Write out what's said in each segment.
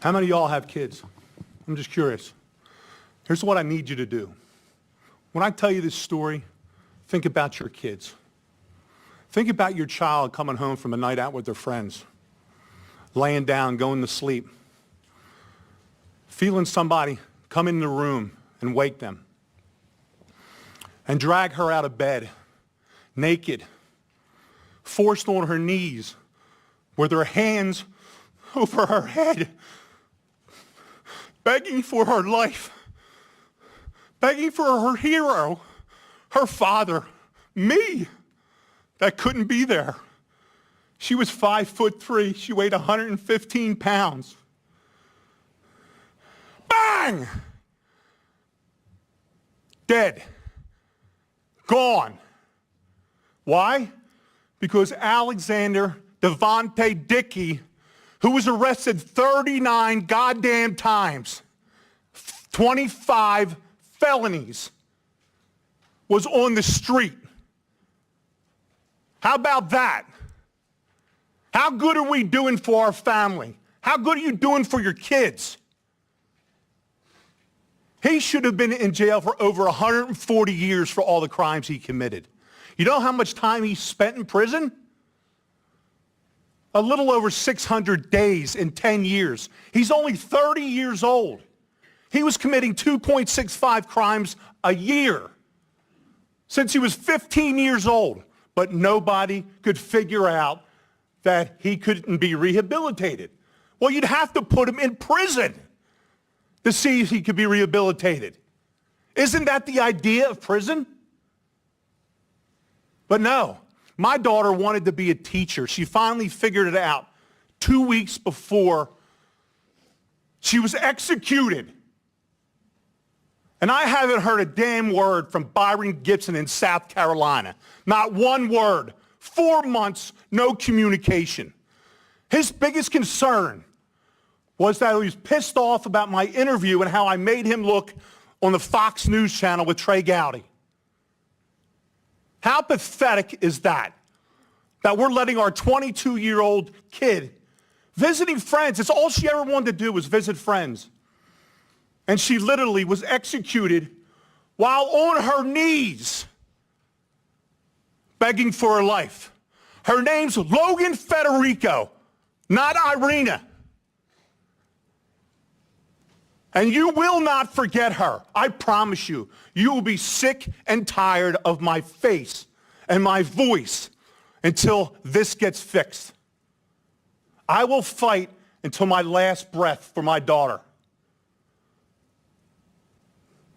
How many of y'all have kids? I'm just curious. Here's what I need you to do. When I tell you this story, think about your kids. Think about your child coming home from a night out with their friends, laying down, going to sleep, feeling somebody come in the room and wake them and drag her out of bed, naked, forced on her knees with her hands over her head, begging for her life, begging for her hero, her father, me, that couldn't be there. She was 5'3". She weighed 115 pounds. Bang! Dead. Gone. Why? Because Alexander Devontae Dickey, who was arrested 39 goddamn times, 25 felonies, was on the street. How about that? How good are we doing for our family? How good are you doing for your kids? He should have been in jail for over 140 years for all the crimes he committed. You know how much time he spent in prison? A little over 600 days in 10 years. He's only 30 years old. He was committing 2.65 crimes a year since he was 15 years old, but nobody could figure out that he couldn't be rehabilitated. Well, you'd have to put him in prison to see if he could be rehabilitated. Isn't that the idea of prison? But no, my daughter wanted to be a teacher. She finally figured it out 2 weeks before she was executed. And I haven't heard a damn word from Byron Gipson in South Carolina. Not one word. 4 months, no communication. His biggest concern was that he was pissed off about my interview and how I made him look on the Fox News channel with Trey Gowdy. How pathetic is that? That we're letting our 22-year-old kid visiting friends. It's all she ever wanted to do was visit friends. And she literally was executed while on her knees begging for her life. Her name's Logan Federico, not Irina. And you will not forget her. I promise you. You will be sick and tired of my face and my voice until this gets fixed. I will fight until my last breath for my daughter.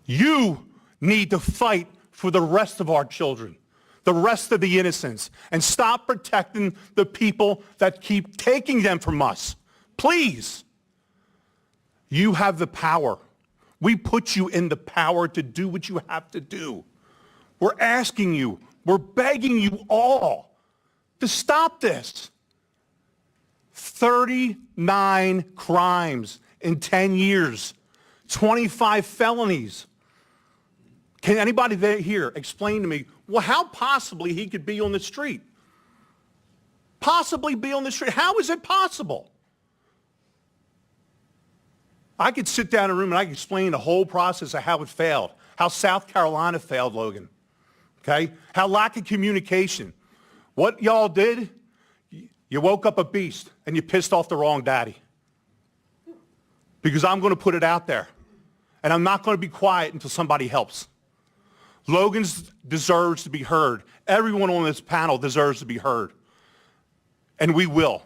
You need to fight for the rest of our children, the rest of the innocents, and stop protecting the people that keep taking them from us. Please. You have the power. We put you in the power to do what you have to do. We're asking you, we're begging you all to stop this. 39 crimes in 10 years, 25 felonies. Can anybody here explain to me, well, how possibly he could be on the street? Possibly be on the street. How is it possible? I could sit down in a room and I could explain the whole process of how it failed, how South Carolina failed, Logan, okay? How lack of communication. What y'all did, you woke up a beast and you pissed off the wrong daddy. Because I'm going to put it out there. And I'm not going to be quiet until somebody helps. Logan deserves to be heard. Everyone on this panel deserves to be heard. And we will.